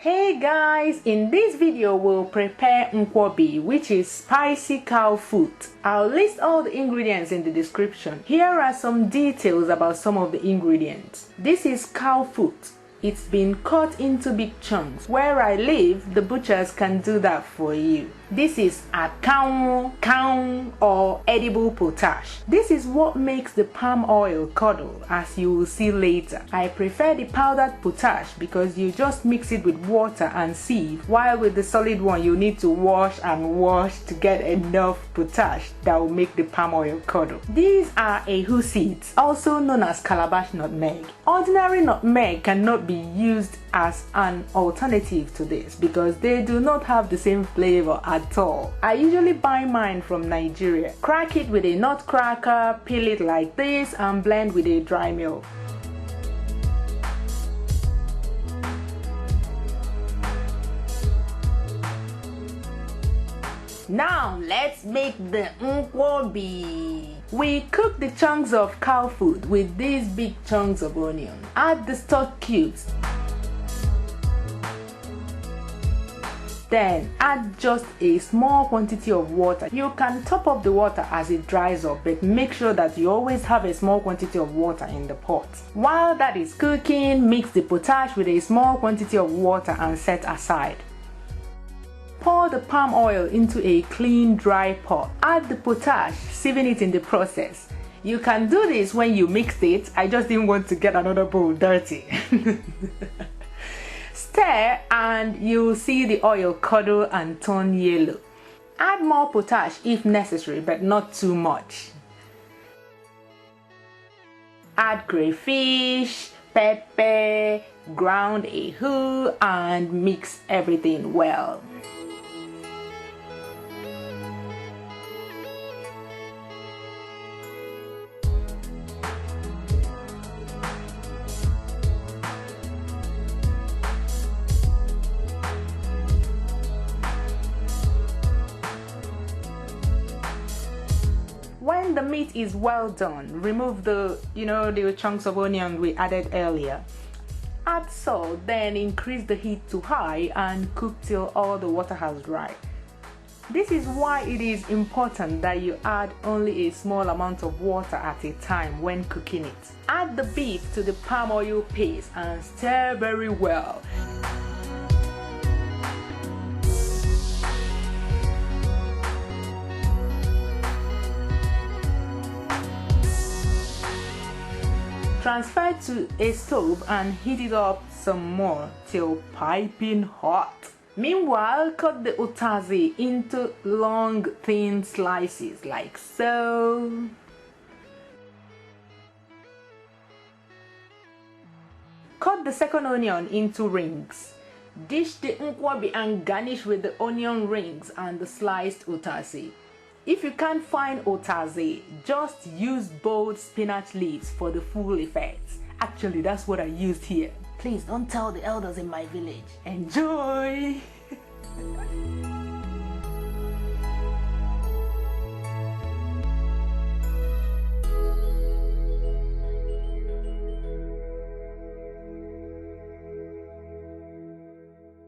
Hey guys, in this video we'll prepare Nkwobi, which is spicy cow food. I'll list all the ingredients in the description. Here are some details about some of the ingredients. This is cow foot. It's been cut into big chunks. Where I live, the butchers can do that for you. This is Akanwu, Kaun, or edible potash. This is what makes the palm oil curdle, as you will see later. I prefer the powdered potash because you just mix it with water and sieve, while with the solid one you need to wash and wash to get enough potash that will make the palm oil curdle. These are ahu seeds, also known as Calabash Nutmeg. Ordinary nutmeg cannot be used as an alternative to this because they do not have the same flavor at all. I usually buy mine from Nigeria. Crack it with a nutcracker, peel it like this and blend with a dry milk. Now let's make the Nkwobi. We cook the chunks of cow food with these big chunks of onion. Add the stock cubes. Then add just a small quantity of water. You can top up the water as it dries up, but make sure that you always have a small quantity of water in the pot. While that is cooking, mix the potash with a small quantity of water and set aside. Pour the palm oil into a clean, dry pot. Add the potash, sieving it in the process. You can do this when you mixed it. I just didn't want to get another bowl dirty. Stir and you'll see the oil curdle and turn yellow. Add more potash if necessary, but not too much. Add crayfish, pepper, ground ahu, and mix everything well. When the meat is well done, remove the chunks of onion we added earlier. Add salt, then increase the heat to high and cook till all the water has dried. This is why it is important that you add only a small amount of water at a time when cooking it. Add the beef to the palm oil paste and stir very well. Transfer to a stove and heat it up some more till piping hot. Meanwhile, cut the Utazi into long, thin slices like so. Cut the second onion into rings. Dish the Nkwobi and garnish with the onion rings and the sliced Utazi. If you can't find Utazi, just use bold spinach leaves for the full effect. Actually, that's what I used here. Please don't tell the elders in my village. Enjoy!